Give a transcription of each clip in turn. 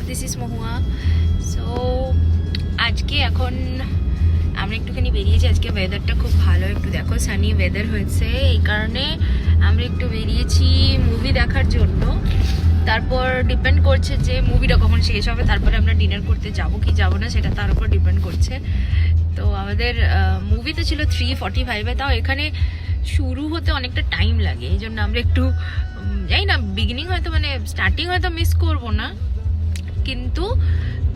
This is Mahua. So আজকে এখন আমরা একটুখানি বেরিয়েছি। আজকে ওয়েদারটা খুব ভালো, একটু দেখো সানি ওয়েদার হয়েছে, এই কারণে আমরা একটু বেরিয়েছি মুভি দেখার জন্য। তারপর ডিপেন্ড করছে যে মুভিটা কখন শেষ হবে, তারপরে আমরা ডিনার করতে যাব কি যাব না সেটা তার উপর ডিপেন্ড করছে। তো আমাদের মুভি তো ছিল 3:45-এ, তাও এখানে শুরু হতে অনেকটা টাইম লাগে, এই জন্য আমরা একটু জানি না, বিগিনিং হয়তো মানে স্টার্টিং হয়তো মিস করবো না, কিন্তু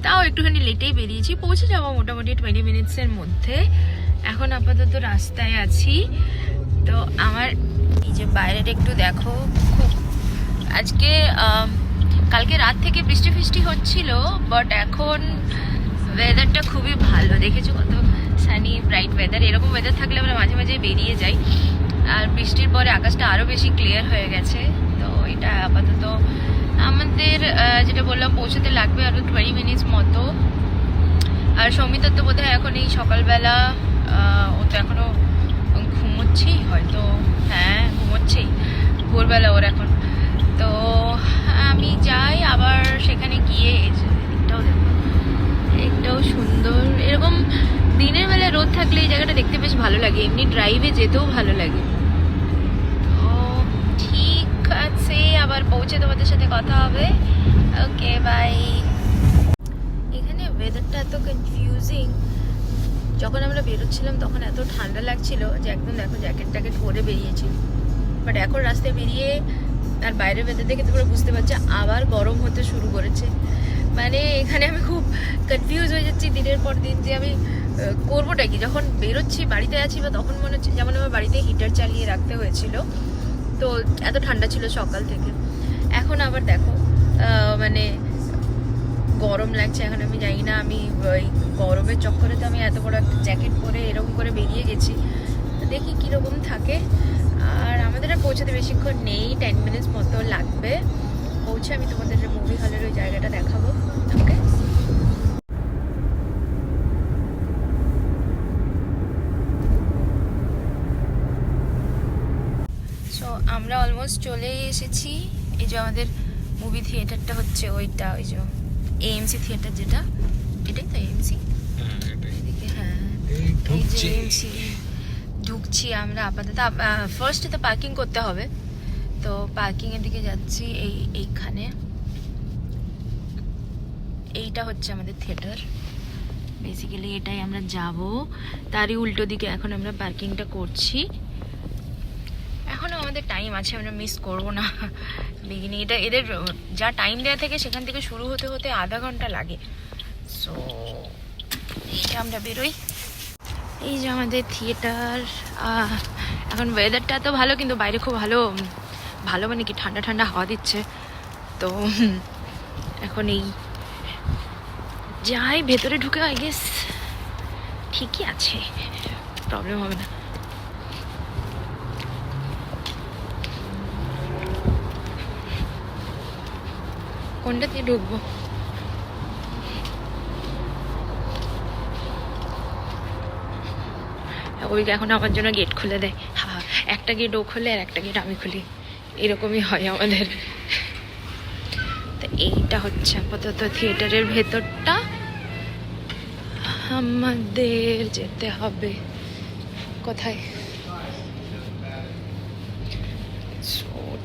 তাও একটুখানি লেটেই বেরিয়েছি। পৌঁছে যাবো মোটামুটি 20 মিনিটসের মধ্যে। এখন আপাতত রাস্তায় আছি। তো আমার এই যে বাইরের একটু দেখো, খুব আজকে কালকে রাত থেকে বৃষ্টি ফিষ্টি হচ্ছিল, বাট এখন ওয়েদারটা খুবই ভালো। দেখেছো কত সানি ব্রাইট ওয়েদার। এরকম ওয়েদার থাকলে আমরা মাঝে মাঝে বেরিয়ে যাই। আর বৃষ্টির পরে আকাশটা আরও বেশি ক্লিয়ার হয়ে গেছে। তো এটা আপাতত আমাদের যেটা বললাম পৌঁছতে লাগবে আরও 20 মিনিটস মতো। আর সৌমিতার তো বোধহয় এখন এই সকালবেলা, ও তো এখনও ঘুমোচ্ছেই হয়তো, হ্যাঁ ঘুমোচ্ছেই, ভোরবেলা ওর এখন। তো আমি যাই আবার সেখানে গিয়ে, এটাও দেখো, একটাও সুন্দর। এরকম দিনের বেলায় রোদ থাকলে এই জায়গাটা দেখতে বেশ ভালো লাগে, এমনি ড্রাইভে যেতেও ভালো লাগে। তো ঠিক আছে, আবার পৌঁছে তোমাদের সাথে কথা হবে। Okay bye. এখানে ওয়েদারটা এত কনফিউজিং। যখন আমরা বেরোচ্ছিলাম তখন এত ঠান্ডা লাগছিল যে একদম দেখো জ্যাকেট ট্যাকেট পরে বেরিয়েছি, বাট এখন রাস্তায় বেরিয়ে আর বাইরের ওয়েদার দেখে তোমরা বুঝতে পারছো আবার গরম হতে শুরু করেছে। মানে এখানে আমি খুব কনফিউজ হয়ে যাচ্ছি দিনের পর দিন যে আমি করবোটা কি। যখন বেরোচ্ছি বাড়িতে আছি বা তখন মনে হচ্ছে যেমন আমার বাড়িতে হিটার চালিয়ে রাখতে হয়েছিল, তো এত ঠান্ডা ছিল সকাল থেকে। এখন আবার দেখো মানে গরম লাগছে। এখন আমি জানি না, আমি ওই গরমের চক্করে তো আমি এত বড় একটা জ্যাকেট পরে এরকম করে বেরিয়ে গেছি, তো দেখি কীরকম থাকে। আর আমাদের আর পৌঁছাতে বেশিক্ষণ নেই, 10 মিনিটস মতো লাগবে। পৌঁছে আমি তোমাদের মুভি হলের ওই জায়গাটা দেখাবো। ওকে, সো আমরা অলমোস্ট চলে এসেছি। এই যে আমাদের মুভি থিয়েটারটা হচ্ছে ওইটা, ওই যে এএমসি থিয়েটার, যেটা এটাই তো এএমসি। এদিকে হ্যাঁ, এই যে এএমসি ঢুকছি আমরা আপাতত। ফার্স্টে তো পার্কিং করতে হবে, তো পার্কিংয়ের দিকে যাচ্ছি। এইখানে এইটা হচ্ছে আমাদের থিয়েটার, বেসিক্যালি এটাই আমরা যাব। তারই উল্টো দিকে এখন আমরা পার্কিংটা করছি। এখনও আমাদের টাইম আছে, আমরা মিস করব না বিগিনিং। এটা এদের যা টাইম দেওয়া থাকে সেখান থেকে শুরু হতে হতে আধা ঘন্টা লাগে। সো এইটা আমরা বেরোই। এই যে আমাদের থিয়েটার। এখন ওয়েদারটা তো ভালো, কিন্তু বাইরে খুব ভালো ভালো মানে কি ঠান্ডা ঠান্ডা হাওয়া দিচ্ছে। তো এখন এই যাই ভেতরে ঢুকে, আই গেস ঠিকই আছে, প্রবলেম হবে না। কোনটা দিয়ে ঢুকবো? ওই এখন আমার জন্য গেট খুলে দেয়। হ্যাঁ, একটা গেট ও খোলে আর একটা গেট আমি খুলি, এরকমই হয় আমাদের। তো এইটা হচ্ছে আপাতত থিয়েটারের ভেতরটা। আমাদের যেতে হবে কোথায়?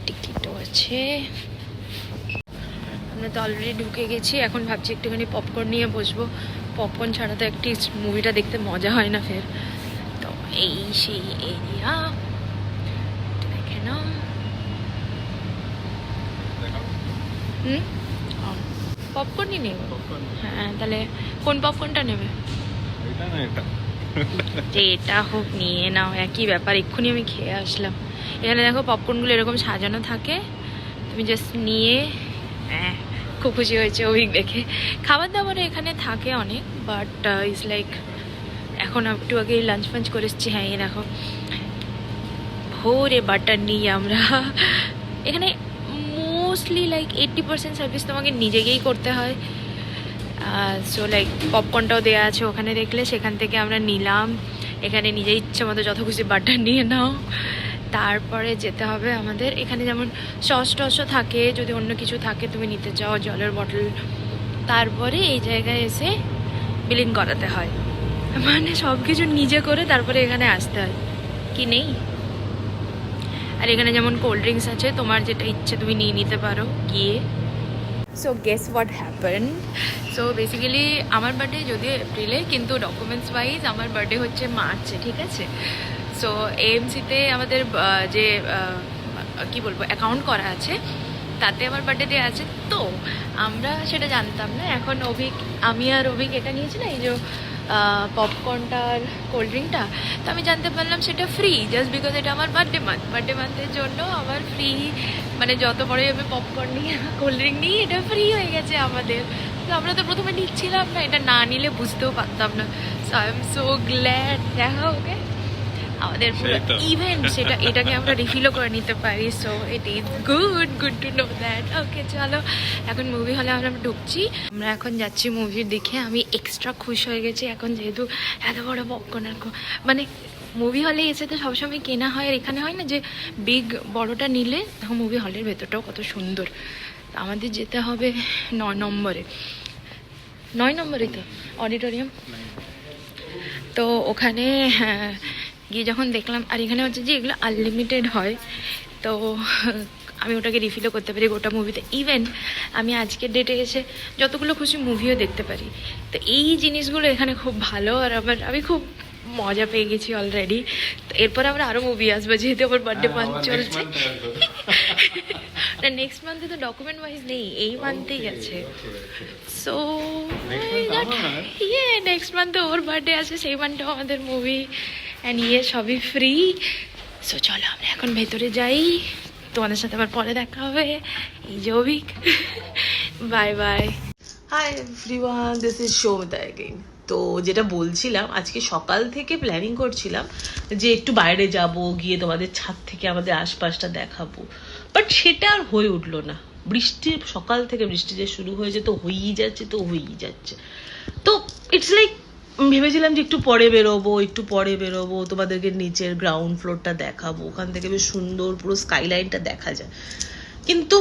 টিকিটও আছে। আমরা তো অলরেডি ঢুকে গেছি। এখন ভাবছি একটুখানি পপকর্ন নিয়ে বসবো। পপকর্ন ছাড়া তো একটি মুভিটা দেখতে মজা হয় না ফের। তো এই সেই এরিয়া, দেখে নাও। পপকর্নই নেব। হ্যাঁ, তাহলে কোন পপকর্নটা নেবে? যেটা হোক নিয়ে নাও, একই ব্যাপার। এক্ষুনি আমি খেয়ে আসলাম। এখানে দেখো পপকর্নগুলো এরকম সাজানো থাকে, তুমি জাস্ট নিয়ে। হ্যাঁ, খুব খুশি হয়েছে ওই দেখে। খাবার দাবার এখানে থাকে অনেক, বাট ইজ লাইক এখন একটু আগে লাঞ্চ ফাঞ্চ করে এসেছি। হ্যাঁ, এই দেখো ভোরে বাটার নিয়ে আমরা। এখানে মোস্টলি লাইক 80% সার্ভিস তোমাকে নিজেকেই করতে হয়। সো লাইক পপকর্নটাও দেওয়া আছে ওখানে, দেখলে সেখান থেকে আমরা নিলাম। এখানে নিজে ইচ্ছে মতো যত খুশি বাটার নিয়ে নাও। তারপরে যেতে হবে আমাদের। এখানে যেমন সস টসও থাকে, যদি অন্য কিছু থাকে তুমি নিতে চাও, জলের বটল তারপরে এই জায়গায় এসে বিলিং করাতে হয়, মানে সব কিছু নিজে করে তারপরে এখানে আসতে হয়, কি নেই? আর এখানে যেমন কোল্ড ড্রিঙ্কস আছে, তোমার যেটা ইচ্ছে তুমি নিয়ে নিতে পারো গিয়ে। So guess what happen. So basically আমার বার্থডে যদিও এপ্রিলে, কিন্তু ডকুমেন্টস ওয়াইজ আমার বার্থডে হচ্ছে মার্চে, ঠিক আছে? সো এএমসিতে আমাদের যে কি বলবো অ্যাকাউন্ট করা আছে, তাতে আমার বার্থডে দেওয়া আছে। তো আমরা সেটা জানতাম না। এখন আমি আর অভিক এটা নিয়েছি না, এই যে পপকর্নটা আর কোল্ড ড্রিঙ্কটা, তো আমি জানতে পারলাম সেটা ফ্রি, জাস্ট বিকজ এটা আমার বার্থডে মান্থের জন্য আমার ফ্রি, মানে যত বড়ই আমি পপকর্ন নিই কোল্ড ড্রিঙ্ক নিই, এটা ফ্রি হয়ে গেছে আমাদের। তো আমরা তো প্রথমে নিচ্ছিলাম না, এটা না নিলে বুঝতেও পারতাম না। So I am so glad. দেখা ওকে আমাদের পুরো ইভেন্ট সেটা, এটাকে আমরা রিফিলও করে নিতে পারি। So it is good to know that. Okay চলো, এখন মুভি হলে আমরা ঢুকছি। আমরা এখন যাচ্ছি মুভির দেখে। আমি এক্সট্রা খুশ হয়ে গেছি এখন, যেহেতু এত বড় পপকর্ন আর মানে মুভি হলে এসে তো সবসময় কেনা হয়, আর এখানে হয় না যে বিগ বড়টা নিলে, তখন মুভি হলের ভেতরটাও কত সুন্দর। আমাদের যেতে হবে 9 নম্বরে তো অডিটোরিয়াম। তো ওখানে গিয়ে যখন দেখলাম, আর এখানে হচ্ছে যে এগুলো আনলিমিটেড হয়, তো আমি ওটাকে রিফিলও করতে পারি গোটা মুভিতে। ইভেন আমি আজকের ডেটে এসে যতগুলো খুশি মুভিও দেখতে পারি। তো এই জিনিসগুলো এখানে খুব ভালো, আর আমি খুব মজা পেয়ে গেছি অলরেডি। তো এরপর আমরা আরও মুভি আসবো, যেহেতু আমার বার্থডে মান্থ চলছে। না, নেক্সট মান্থে তো ডকুমেন্ট ওয়াইজ নেই, এই মান্থেই আছে। সো নেক্সট মান্থে ওর বার্থডে আছে, সেই মান্থেও আমাদের মুভি অ্যান্ড সবই ফ্রি। সো চলো আমরা এখন ভেতরে যাই, তোমাদের সাথে আবার পরে দেখা হবে। এই যে Abhik, bye bye. Hi everyone, this is Soumita again. তো যেটা বলছিলাম, আজকে সকাল থেকে প্ল্যানিং করছিলাম যে একটু বাইরে যাব, গিয়ে তোমাদের ছাদ থেকে আমাদের আশপাশটা দেখাবো, বাট সেটা আর হয়ে উঠলো না। বৃষ্টির সকাল থেকে বৃষ্টি যে শুরু হয়েছে, তো হয়েই যাচ্ছে। তো ইটস লাইক ভেবেছিলাম যে একটু পরে বেরোবো, তোমাদেরকে নিচের গ্রাউন্ড ফ্লোরটা দেখাবো, ওখান থেকে বেশ সুন্দর পুরো স্কাইলাইনটা দেখা যায়। কিন্তু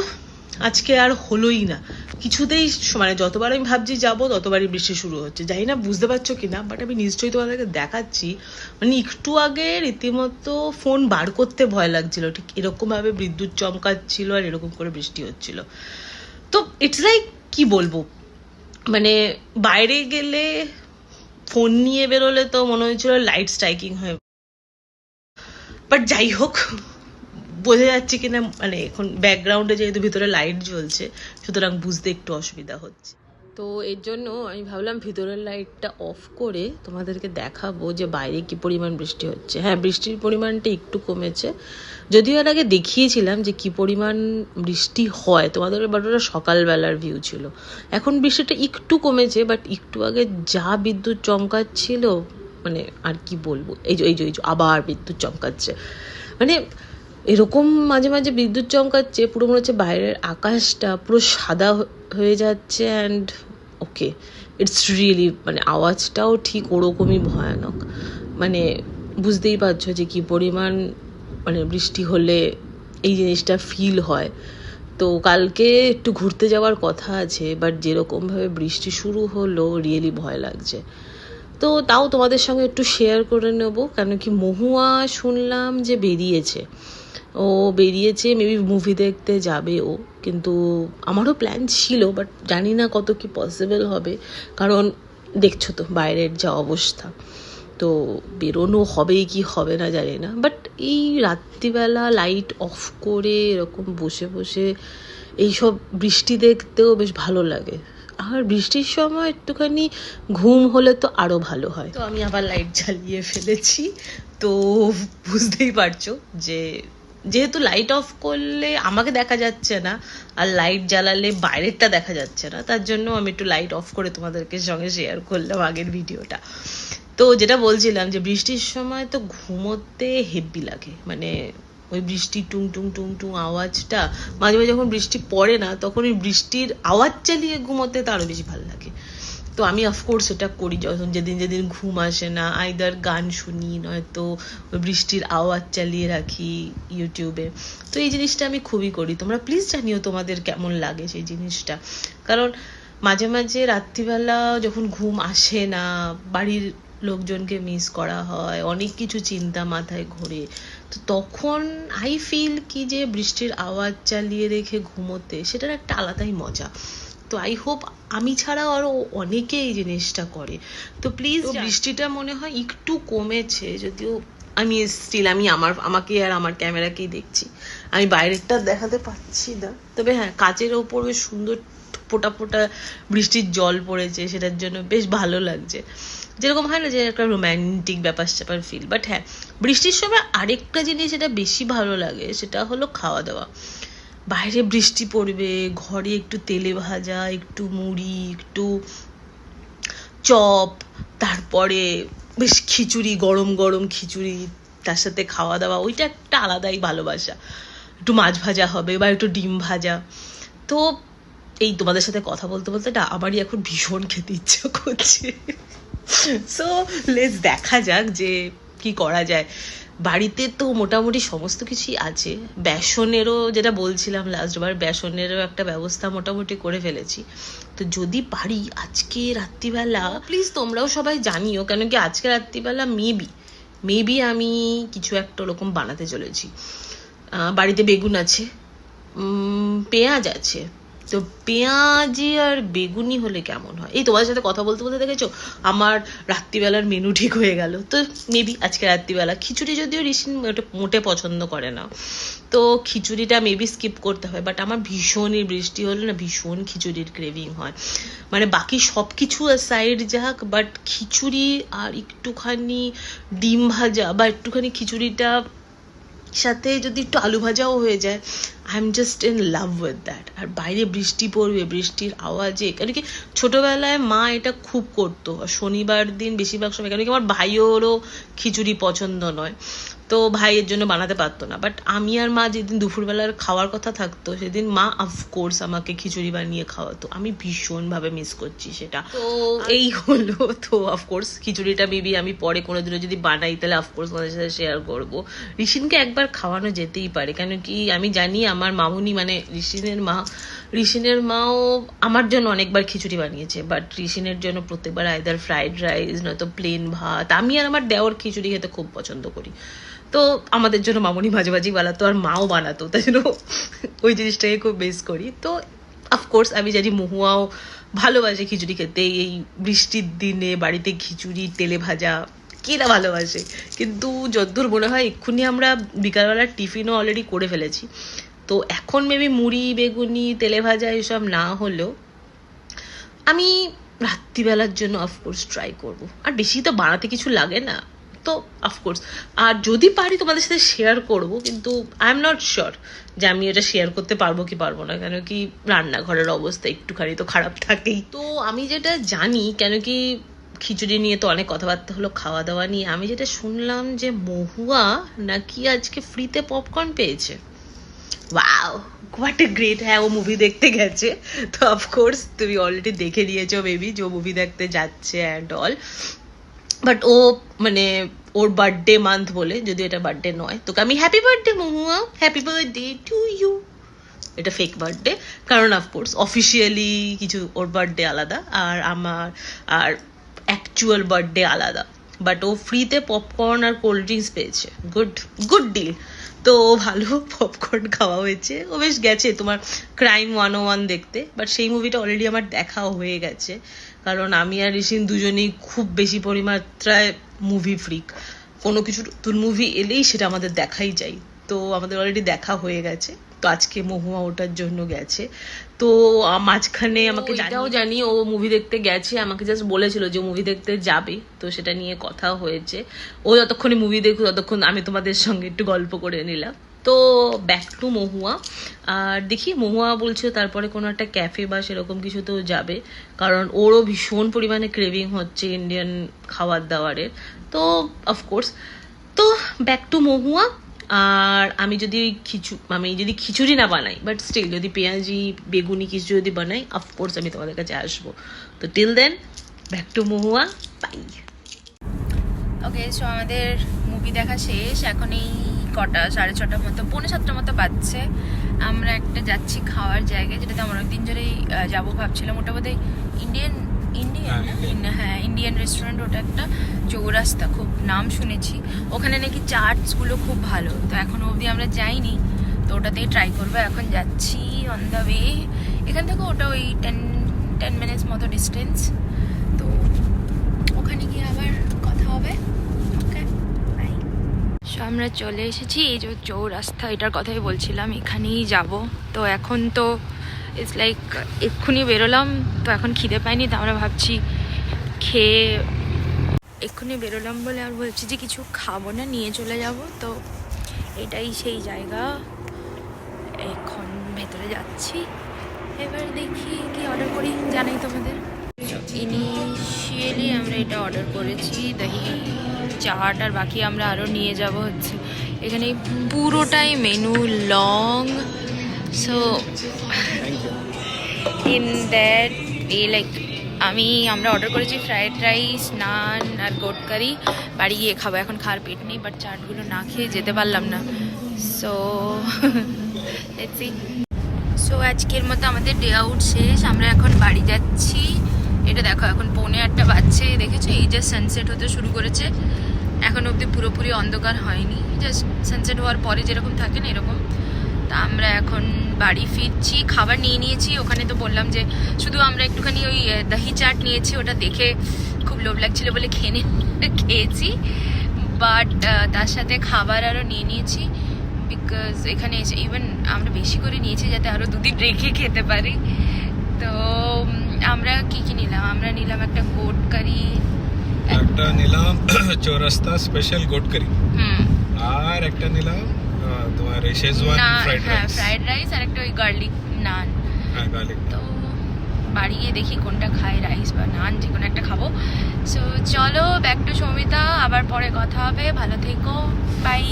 আজকে আর হলোই না কিছুতেই। মানে যতবার আমি ভাবছি যাবো, ততবারই বৃষ্টি শুরু হচ্ছে। জানি না বুঝতে পারছো কিনা, বাট আমি নিশ্চয়ই তোমাদেরকে দেখাচ্ছি। মানে একটু আগে রীতিমতো ফোন বার করতে ভয় লাগছিল, ঠিক এরকম ভাবে বিদ্যুৎ চমকাচ্ছিল আর এরকম করে বৃষ্টি হচ্ছিল। তো ইটস লাইক কি বলবো, মানে বাইরে গেলে ফোন নিয়ে বেরোলে তো মনে হয়েছিল লাইট স্ট্রাইকিং হয়ে, বাট যাই হোক, বোঝা যাচ্ছে কিনা, মানে এখন ব্যাকগ্রাউন্ডে যেহেতু ভিতরে লাইট জ্বলছে, সুতরাং বুঝতে একটু অসুবিধা হচ্ছে। তো এর জন্য আমি ভাবলাম ভিতরের লাইটটা অফ করে তোমাদেরকে দেখাবো যে বাইরে কি পরিমাণ বৃষ্টি হচ্ছে। হ্যাঁ, বৃষ্টির পরিমাণটা একটু কমেছে, যদিও এর আগে দেখিয়েছিলাম যে কি পরিমাণ বৃষ্টি হয় তোমাদের, বাট ওটা সকালবেলার ভিউ ছিল। এখন বৃষ্টিটা একটু কমেছে, বাট একটু আগে যা বিদ্যুৎ চমকাচ্ছিল, মানে আর কি বলবো। এই যে আবার বিদ্যুৎ চমকাচ্ছে, মানে এরকম মাঝে মাঝে বিদ্যুৎ চমকাচ্ছে, পুরো মনে হচ্ছে বাইরের আকাশটা পুরো সাদা হয়ে যাচ্ছে। অ্যান্ড ওকে, ইটস রিয়েলি, মানে আওয়াজটাও ঠিক ওরকমই ভয়ানক। মানে বুঝতেই পারছো যে কি পরিমাণ মানে বৃষ্টি হলে এই জিনিসটা ফিল হয়। তো কালকে একটু ঘুরতে যাওয়ার কথা আছে, বাট যেরকমভাবে বৃষ্টি শুরু হলো, রিয়েলি ভয় লাগছে। তো তাও তোমাদের সঙ্গে একটু শেয়ার করে নেবো, কেন কি মহুয়া শুনলাম যে বেরিয়েছে মেবি মুভি দেখতে যাবে ও। কিন্তু আমারও প্ল্যান ছিল, বাট জানি না কত কি পসিবল হবে, কারণ দেখছো তো বাইরের যা অবস্থা। তো বেরোনো হবে কি হবে না জানি না, বাট এই রাত্রিবেলা লাইট অফ করে এরকম বসে বসে এইসব বৃষ্টি দেখতেও বেশ ভালো লাগে। আর বৃষ্টির সময় একটুখানি ঘুম হলে তো আরো ভালো হয়। তো আমি আবার লাইট জ্বালিয়ে ফেলেছি। তো বুঝতেই পারছো যে যেহেতু লাইট অফ করলে আমাকে দেখা যাচ্ছে না, আর লাইট জ্বালালে বাইরেরটা দেখা যাচ্ছে না, তার জন্য আমি একটু লাইট অফ করে তোমাদেরকে সঙ্গে শেয়ার করলাম আগের ভিডিওটা। তো যেটা বলছিলাম যে বৃষ্টির সময় তো ঘুমোতে হেব্বি লাগে, মানে ওই বৃষ্টির টুং টুং টুং টুং আওয়াজটা, মাঝে মাঝে যখন বৃষ্টি পড়ে না, তখন ওই বৃষ্টির আওয়াজ চালিয়ে ঘুমোতে তো আরো বেশি ভালো লাগে। তো আমি অফকোর্স এটা করি, যখন যেদিন ঘুম আসে না, আইদার গান শুনি, নয়তো বৃষ্টির আওয়াজ চালিয়ে রাখি ইউটিউবে। তো এই জিনিসটা আমি খুবই করি। তোমরা প্লিজ জানিও তোমাদের কেমন লাগে সেই জিনিসটা, কারণ মাঝে মাঝে রাত্রিবেলা যখন ঘুম আসে না, বাড়ির লোকজনকে মিস করা হয়, অনেক কিছু চিন্তা মাথায় ঘোরে, তো তখন আই ফিল কি যে বৃষ্টির আওয়াজ চালিয়ে রেখে ঘুমোতে সেটার একটা আলাদাই মজা। তো আই হোপ আমি ছাড়াও আরো অনেকে এই জিনিসটা করে। তো প্লিজ, বৃষ্টিটা মনে হয় একটু কমেছে, যদিও আমি স্টিল আমাকে আর আমার ক্যামেরাকেই দেখছি, আমি বাইরেরটা দেখাতে পাচ্ছি না। তবে হ্যাঁ, কাচের ওপর বেশ সুন্দর ফোঁটা ফোঁটা বৃষ্টির জল পড়েছে, সেটার জন্য বেশ ভালো লাগছে। যেরকম হয় না যে একটা রোম্যান্টিক ব্যাপার স্যাপার ফিল। বাট হ্যাঁ, বৃষ্টির সময় আরেকটা জিনিস যেটা বেশি ভালো লাগে সেটা হলো খাওয়া দাওয়া। বাইরে বৃষ্টি পড়বে, ঘরে একটু তেলে ভাজা, একটু মুড়ি, একটু চপ, তারপরে বেশ খিচুড়ি, গরম গরম খিচুড়ি, তার সাথে খাওয়া দাওয়া, ওইটা একটা আলাদাই ভালোবাসা। একটু মাছ ভাজা হবে বা একটু ডিম ভাজা। তো এই তোমাদের সাথে কথা বলতে বলতে না আমারই এখন ভীষণ খেতে ইচ্ছা করছে। সো লেটস দেখা যাক যে কি করা যায়। বাড়িতে তো মোটামুটি সমস্ত কিছুই আছে। বেসনেরও, যেটা বলছিলাম লাস্টবার, বেসনেরও একটা ব্যবস্থা মোটামুটি করে ফেলেছি। তো যদি পারি আজকে রাত্রিবেলা, প্লিজ তোমরাও সবাই জানিও, কেন কি আজকে রাত্রিবেলা মেবি আমি কিছু একটা ওরকম বানাতে চলেছি। বাড়িতে বেগুন আছে, পেঁয়াজ আছে, তো পেঁয়াজি আর বেগুনি হলে কেমন হয়। এই তোমাদের সাথে কথা বলতে বলতে দেখেছো আমার রাত্রিবেলার মেনু ঠিক হয়ে গেল। তো মেবি আজকে রাত্রিবেলা খিচুড়ি, যদিও ঋষি মোটে পছন্দ করে না, তো খিচুড়িটা মেবি স্কিপ করতে হয়। বাট আমার ভীষণই বৃষ্টি হলে না ভীষণ খিচুড়ির ক্রেভিং হয়। মানে বাকি সব কিছু সাইড যাক, বাট খিচুড়ি আর একটুখানি ডিম ভাজা বা একটুখানি খিচুড়িটা সাথে যদি একটু আলু ভাজাও হয়ে যায়, I am just in love with that. আর বাইরে বৃষ্টি পড়বে, বৃষ্টির আওয়াজে, কেন কি ছোটবেলায় মা এটা খুব করতো। শনিবার দিন বেশিরভাগ সময়, কেন কি আমার ভাইয়েরও খিচুড়ি পছন্দ নয়, তো ভাইয়ের জন্য বানাতে পারতো না। বাট আমি আর মা যেদিন দুপুরবেলার খাওয়ার কথা থাকতো, সেদিন মা অফকোর্স আমাকে খিচুড়ি বানিয়ে খাওয়াতো। আমি ভীষণভাবে মিস করছি সেটা। তো এই হলো, তো অফকোর্স খিচুড়িটা মেবি আমি পরে কোনোদিনও যদি বানাই তাহলে অফকোর্স তোমাদের সাথে শেয়ার করবো। ঋষিনকে একবার খাওয়ানো যেতেই পারে, কেন কি আমি জানি আমার মামুনি, মানে ঋষিনের মাও আমার জন্য অনেকবার খিচুড়ি বানিয়েছে, বাট ঋষিনের জন্য প্রত্যেকবার আইদার ফ্রাইড রাইস নয়তো প্লেন ভাত। আমি আর আমার দেওর খিচুড়ি খেতে খুব পছন্দ করি, তো আমাদের জন্য মামুনি মাঝে মাঝেই বানাতো আর মাও বানাতো, তাই জন্য ওই জিনিসটাকে খুব মিস করি। তো অফকোর্স আমি জানি মহুয়াও ভালোবাসে খিচুড়ি খেতে। এই বৃষ্টির দিনে বাড়িতে খিচুড়ি, তেলে ভাজা, কে না ভালোবাসে। কিন্তু যতদূর মনে হয় এক্ষুনি আমরা বিকালবেলার টিফিনও অলরেডি করে ফেলেছি, তো এখন মেবি মুড়ি, বেগুনি, তেলে ভাজা এসব না হলেও আমি রাত্রিবেলার জন্য অফকোর্স ট্রাই করব। আর বেশি তো বানাতে কিছু লাগে না, তো অফকোর্স আর যদি পারি তোমাদের সাথে শেয়ার করব, কিন্তু আই এম নট শিওর যে আমি এটা শেয়ার করতে পারবো কি পারবো না, কেন কি রান্নাঘরের অবস্থা একটুখানি তো খারাপ থাকেই। তো আমি যেটা জানি, কেন কি খিচুড়ি নিয়ে তো অনেক কথাবার্তা হলো খাওয়া দাওয়া নিয়ে, আমি যেটা শুনলাম যে মহুয়া নাকি আজকে ফ্রিতে পপকর্ন পেয়েছে। Wow, what a great. হ্যাঁ, ও মুভি দেখতে গেছে, তো অফকোর্স তুমি অলরেডি দেখে নিয়েছো মেবি যে ও মুভি দেখতে যাচ্ছে অ্যান্ড অল। বাট ও মানে ওর বার্থডে মান্থ বলে, যদি এটা বার্থডে নয়, তোকে আমি happy birthday Mahua, happy birthday to you. এটা ফেক বার্থডে, কারণ অফকোর্স অফিসিয়ালি কিছু ওর বার্থডে আলাদা আর আমার আর অ্যাকচুয়াল বার্থডে আলাদা। বাট ও ফ্রিতে পপকর্ন আর কোল্ড ড্রিঙ্কস পেয়েছে, গুড ডিল। তো ভালো পপকর্ন খাওয়া হয়েছে। ও বেশ গেছে তোমার ক্রাইম 101 দেখতে, বাট সেই মুভিটা অলরেডি আমার দেখা হয়ে গেছে, কারণ আমি আর ঋষিন দুজনেই খুব বেশি পরিমাত্রায় মুভি ফ্রিক। কোনো কিছু নতুন মুভি এলেই সেটা আমাদের দেখাই যায়, তো আমাদের অলরেডি দেখা হয়ে গেছে। তো আজকে মহুয়া ওটার জন্য গেছে। তো মাঝখানে আমাকে এটাও জানি ও মুভি দেখতে গেছে, আমাকে জাস্ট বলেছিল যে মুভি দেখতে যাবে, তো সেটা নিয়ে কথা হয়েছে। ও যতক্ষণে মুভি দেখুক ততক্ষণ আমি তোমাদের সঙ্গে একটু গল্প করে নিলাম। তো ব্যাক টু মহুয়া। আর দেখি, মহুয়া বলছে তারপরে কোনো একটা ক্যাফে বা সেরকম কিছুতেও যাবে, কারণ ওরও ভীষণ পরিমাণে ক্রেভিং হচ্ছে ইন্ডিয়ান খাবার দাবারের। তো অফকোর্স, তো ব্যাক টু মহুয়া। আর আমি যদি খিচুড়ি না বানাই, বাট স্টিল যদি পেঁয়াজি, বেগুনি কিছু যদি বানাই, অফকোর্স আমি তোমাদের কাছে আসবো। তো till then, back to Mahua, bye. Okay, so আমাদের মুভি দেখা শেষ। এখন এই কটা 6:30 মতো 6:45 মতো বাজছে। আমরা একটা যাচ্ছি খাওয়ার জায়গায়, যেটাতে আমরা অনেকদিন ধরেই যাবো ভাবছিলাম। ওটা বোধহয় ইন্ডিয়ান রেস্টুরেন্ট। ওটা একটা চৌরাস্তা, খুব নাম শুনেছি। ওখানে নাকি চাটসগুলো খুব ভালো, তো এখনো অবধি আমরা যাইনি, তো ওটাতেই ট্রাই করবো। এখন যাচ্ছি অন দ্য ওয়ে। এখান থেকে ওটা ওই 10 মিনিটস মতো ডিস্টেন্স, তো ওখানে গিয়ে আবার কথা হবে। ওকে, বাই। সো আমরা চলে এসেছি এই যে চৌরাস্তা, এটার কথাই বলছিলাম, এখানেই যাব। তো এখন তো ইটস লাইক এক্ষুনি বেরোলাম, তো এখন খিদে পাইনি, তো আমরা ভাবছি এক্ষুনি বেরোলাম বলে আর বলছি যে কিছু খাবো না, নিয়ে চলে যাব। তো এটাই সেই জায়গা, এখন ভেতরে যাচ্ছি। এবার দেখি কি অর্ডার করি, জানাই তোমাদের। ইনিশিয়ালি আমরা এটা অর্ডার করেছি, দহি চাট, আর বাকি আমরা আরও নিয়ে যাব হচ্ছে। এখানে পুরোটাই menu long. So in that like আমরা অর্ডার করেছি ফ্রাইড রাইস, নান আর গোট কারি। বাড়ি গিয়ে খাবো, এখন খাওয়ার পেট নেই, বাট চাটগুলো না খেয়ে যেতে পারলাম না। So let's see. সো আজকের মতো আমাদের ডে আউট শেষ, আমরা এখন বাড়ি যাচ্ছি। এটা দেখো এখন 8:45 বাজছে, দেখেছো? এই যে সানসেট হতে শুরু করেছে, এখন অবধি পুরোপুরি অন্ধকার হয়নি, জাস্ট সানসেট হওয়ার পরে যেরকম থাকে না এরকম। তা আমরা এখন বাড়ি ফিরছি। খাবার নিয়ে নিয়েছি, ওখানে তো বললাম যে শুধু আমরা একটুখানি ওই দহি চাট নিয়েছি, ওটা দেখে খুব লোভ লাগছিল বলে খেয়েছি, বাট তার সাথে খাবার আরও নিয়ে নিয়েছি, বিকজ এখানে এসে ইভেন আমরা বেশি করে নিয়েছি যাতে আরও 2 দিন রেখে খেতে পারি। তো আমরা কি নিলাম? আমরা নিলাম একটা গোট কারি, একটা নিলাম চৌরাস্তা স্পেশাল গোট কারি, আর একটা নিলাম তোমার শেজওয়ান ফ্রাইড রাইস, আর একটা ওই গার্লিক নান। হ্যাঁ, গার্লিক। তো বাড়ি গিয়ে দেখি কোনটা খাই, রাইস বা নান, যে কোনো একটা খাবো। সো চলো ব্যাক টু সৌমিতা, আবার পরে কথা হবে, ভালো থেকো, বাই।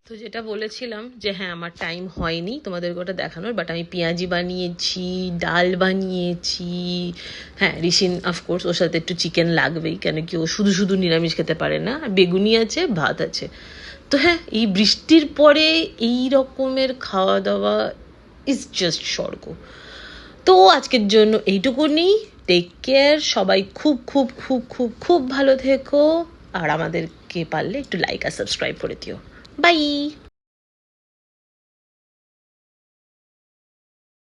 তো যেটা বলেছিলাম যে হ্যাঁ আমার টাইম হয়নি তোমাদেরকে ওটা দেখানোর, বাট আমি পেঁয়াজি বানিয়েছি, ডাল বানিয়েছি। হ্যাঁ, রিসিন অফকোর্স ওর সাথে একটু চিকেন লাগবেই, কেন কি ও শুধু শুধু নিরামিষ খেতে পারে না। আর বেগুনি আছে, ভাত আছে। তো হ্যাঁ, এই বৃষ্টির পরে এই রকমের খাওয়া দাওয়া ইজ জাস্ট স্বর্গ। তো আজকের জন্য এইটুকুনি। টেক কেয়ার, সবাই খুব খুব খুব খুব খুব ভালো থেকো, আর আমাদেরকে পারলে একটু লাইক আর সাবস্ক্রাইব করে দিও। বাই।